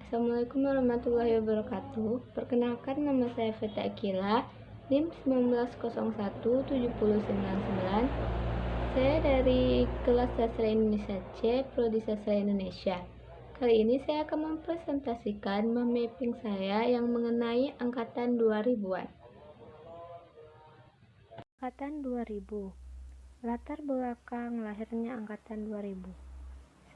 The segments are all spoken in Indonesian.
Assalamualaikum warahmatullahi wabarakatuh. Perkenalkan, nama saya Feta Akila, NIM 19017099. Saya dari kelas Sastra Indonesia C, Prodi Sastra Indonesia. Kali ini saya akan mempresentasikan mapping saya yang mengenai angkatan 2000-an. Angkatan 2000. Latar belakang lahirnya angkatan 2000.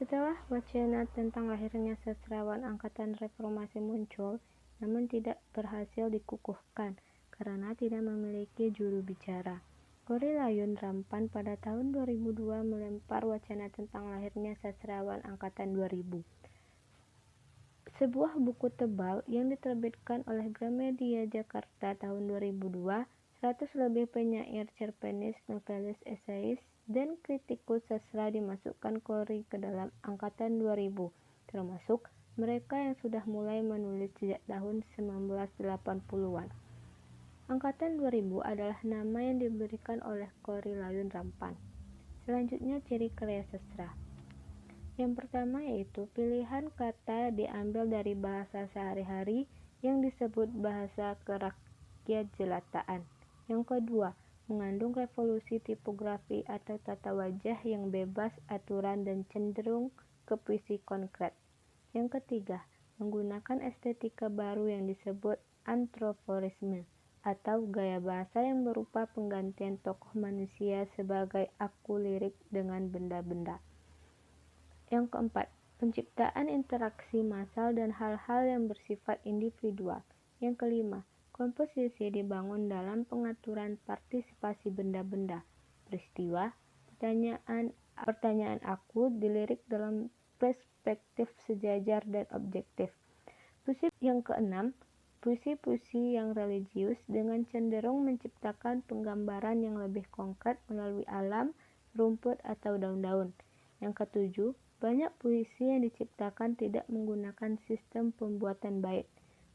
Setelah wacana tentang lahirnya sastrawan angkatan reformasi muncul, namun tidak berhasil dikukuhkan karena tidak memiliki juru bicara. Korrie Layun Rampan pada tahun 2002 melempar wacana tentang lahirnya sastrawan angkatan 2000. Sebuah buku tebal yang diterbitkan oleh Gramedia Jakarta tahun 2002, 100 lebih penyair, cerpenis, novelis, eseis, dan kritikus sastra dimasukkan Korrie ke dalam angkatan 2000, termasuk mereka yang sudah mulai menulis sejak tahun 1980-an. Angkatan 2000 adalah nama yang diberikan oleh Korrie Layun Rampan. Selanjutnya, ciri karya sastra. Yang pertama yaitu pilihan kata diambil dari bahasa sehari-hari yang disebut bahasa kerakyat jelataan. Yang kedua, mengandung revolusi tipografi atau tata wajah yang bebas aturan dan cenderung ke puisi konkret. Yang ketiga, menggunakan estetika baru yang disebut antroporisme atau gaya bahasa yang berupa penggantian tokoh manusia sebagai aku lirik dengan benda-benda. Yang keempat, penciptaan interaksi massal dan hal-hal yang bersifat individual. Yang kelima, komposisi dibangun dalam pengaturan partisipasi benda-benda, peristiwa, pertanyaan aku dilirik dalam perspektif sejajar dan objektif. Puisi yang keenam, puisi-puisi yang religius dengan cenderung menciptakan penggambaran yang lebih konkret melalui alam, rumput, atau daun-daun. Yang ketujuh, banyak puisi yang diciptakan tidak menggunakan sistem pembuatan bait.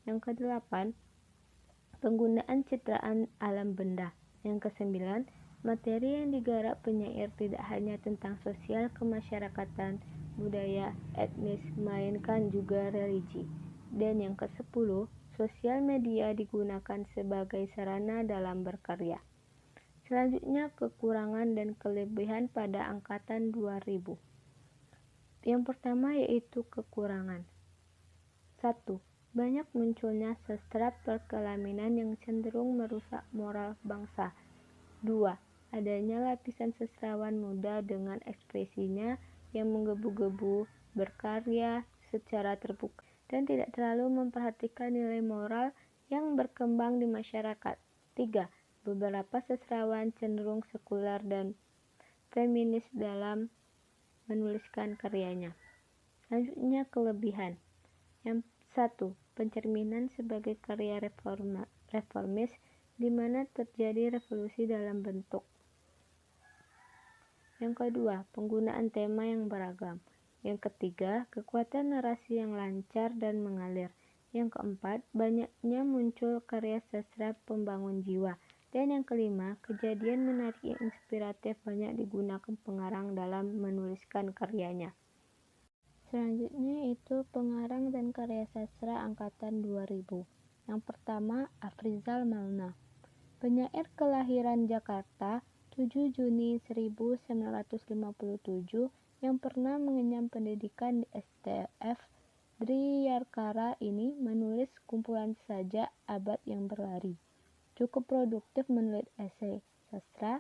Yang kedelapan, penggunaan citraan alam benda. Yang kesembilan, materi yang digarap penyair tidak hanya tentang sosial kemasyarakatan, budaya, etnis, melainkan juga religi. Dan yang kesepuluh, sosial media digunakan sebagai sarana dalam berkarya. Selanjutnya, kekurangan dan kelebihan pada angkatan 2000. Yang pertama yaitu kekurangan. 1. Banyak munculnya sastra perkelaminan yang cenderung merusak moral bangsa. 2. Adanya lapisan sastrawan muda dengan ekspresinya yang menggebu-gebu, berkarya secara terbuka, dan tidak terlalu memperhatikan nilai moral yang berkembang di masyarakat. 3. Beberapa sastrawan cenderung sekuler dan feminis dalam menuliskan karyanya. Selanjutnya, kelebihan. Yang 1. Pencerminan sebagai karya reformis di mana terjadi revolusi dalam bentuk. Yang kedua, penggunaan tema yang beragam. Yang ketiga, kekuatan narasi yang lancar dan mengalir. Yang keempat, banyaknya muncul karya sastra pembangun jiwa. Dan yang kelima, kejadian menarik yang inspiratif banyak digunakan pengarang dalam menuliskan karyanya. Selanjutnya itu pengarang dan karya sastra angkatan 2000. Yang pertama, Afrizal Malna. Penyair kelahiran Jakarta 7 Juni 1957 yang pernah mengenyam pendidikan di STF Driyarkara ini menulis kumpulan saja Abad yang Berlari. Cukup produktif menulis esai, sastra,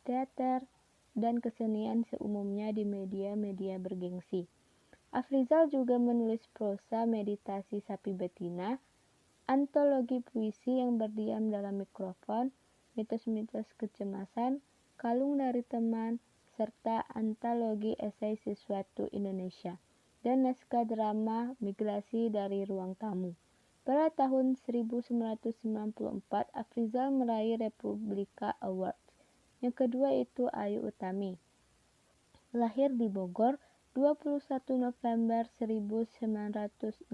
teater, dan kesenian seumumnya di media-media bergengsi. Afrizal juga menulis prosa meditasi sapi betina, antologi puisi yang berdiam dalam mikrofon, mitos-mitos kecemasan, kalung dari teman, serta antologi esai sesuatu Indonesia, dan naskah drama migrasi dari ruang tamu. Pada tahun 1994, Afrizal meraih Republika Awards. Yang kedua itu Ayu Utami. Lahir di Bogor 21 November 1968.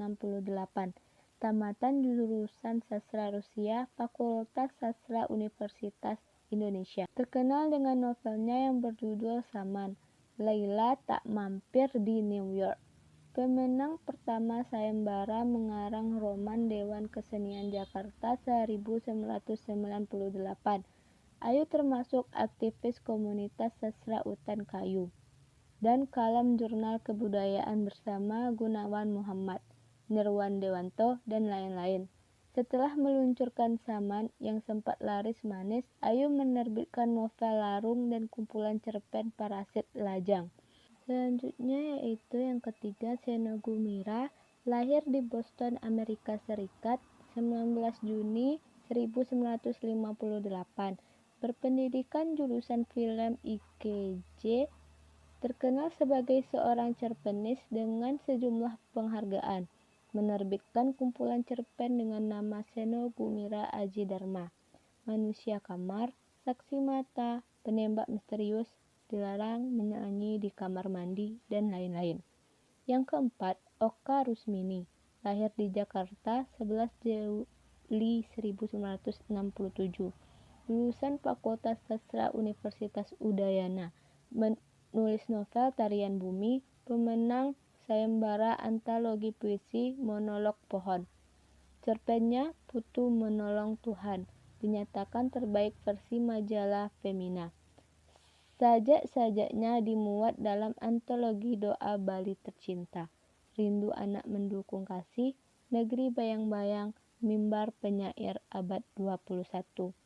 Tamatan jurusan Sastra Rusia, Fakultas Sastra Universitas Indonesia. Terkenal dengan novelnya yang berjudul Saman, Laila Tak Mampir di New York. Pemenang pertama sayembara mengarang roman Dewan Kesenian Jakarta 1998. Ayu termasuk aktivis komunitas sastra Utan Kayu dan kalam jurnal kebudayaan bersama Gunawan Muhammad, Nirwan Dewanto, dan lain-lain. Setelah meluncurkan Saman yang sempat laris manis, Ayu menerbitkan novel Larung dan kumpulan cerpen Parasit Lajang. Selanjutnya yaitu yang ketiga, Seno Gumira, lahir di Boston, Amerika Serikat, 19 Juni 1958. Berpendidikan jurusan film IKJ, terkenal sebagai seorang cerpenis dengan sejumlah penghargaan. Menerbitkan kumpulan cerpen dengan nama Seno Gumira Aji Dharma, Manusia Kamar, Saksi Mata, Penembak Misterius, Dilarang Menyanyi di Kamar Mandi, dan lain-lain. Yang keempat, Oka Rusmini, lahir di Jakarta 11 Juli 1967, lulusan Fakultas Sastra Universitas Udayana, menulis novel Tarian Bumi, pemenang sayembara antologi puisi Monolog Pohon. Cerpennya Putu Menolong Tuhan dinyatakan terbaik versi majalah Femina. Sajak-sajaknya dimuat dalam antologi Doa Bali Tercinta, Rindu Anak Mendukung Kasih, Negeri Bayang-Bayang, Mimbar Penyair Abad 21.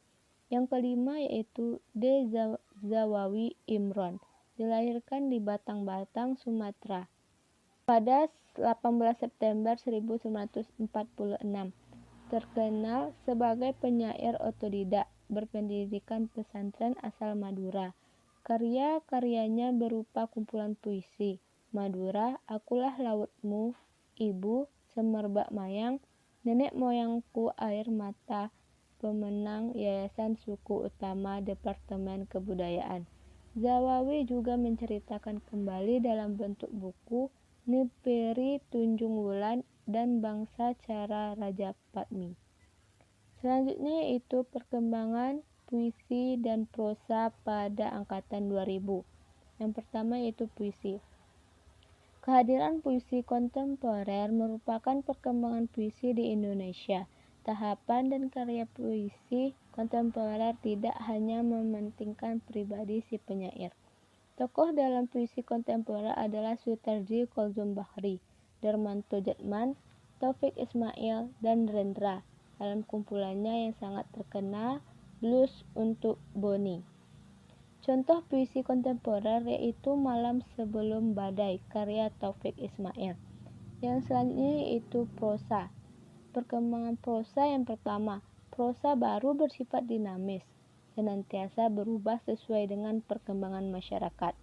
Yang kelima yaitu D. Zawawi Imron, dilahirkan di Batang-Batang, Sumatera pada 18 September 1946. Terkenal sebagai penyair otodidak, berpendidikan pesantren asal Madura. Karya-karyanya berupa kumpulan puisi, Madura, Akulah Lautmu, Ibu, Semerbak Mayang, Nenek Moyangku Air Mata, pemenang Yayasan Suku Utama Departemen Kebudayaan. Zawawi juga menceritakan kembali dalam bentuk buku Neperi Tunjung Wulan dan Bangsa Cara Raja Padmi. Selanjutnya yaitu perkembangan puisi dan prosa pada angkatan 2000. Yang pertama yaitu puisi. Kehadiran puisi kontemporer merupakan perkembangan puisi di Indonesia. Tahapan dan karya puisi kontemporer tidak hanya mementingkan pribadi si penyair. Tokoh dalam puisi kontemporer adalah Sutarji Kolzum Bahri, Darmanto Jatman, Taufik Ismail, dan Rendra dalam kumpulannya yang sangat terkenal Blues untuk Boni. Contoh puisi kontemporer yaitu Malam Sebelum Badai karya Taufik Ismail. Yang selanjutnya yaitu prosa. Perkembangan prosa yang pertama, prosa baru bersifat dinamis, senantiasa berubah sesuai dengan perkembangan masyarakat.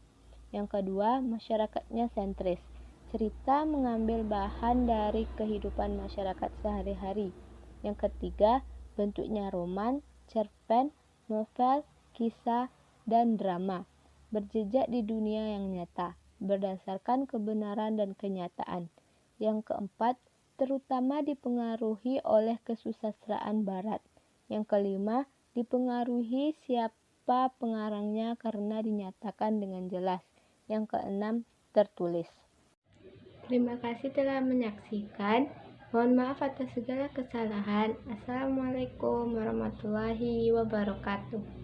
Yang kedua, masyarakatnya sentris. Cerita mengambil bahan dari kehidupan masyarakat sehari-hari. Yang ketiga, bentuknya roman, cerpen, novel, kisah, dan drama. Berjejak di dunia yang nyata, berdasarkan kebenaran dan kenyataan. Yang keempat, terutama dipengaruhi oleh kesusastraan barat. Yang kelima, dipengaruhi siapa pengarangnya karena dinyatakan dengan jelas. Yang keenam, tertulis. Terima kasih telah menyaksikan. Mohon maaf atas segala kesalahan. Assalamualaikum warahmatullahi wabarakatuh.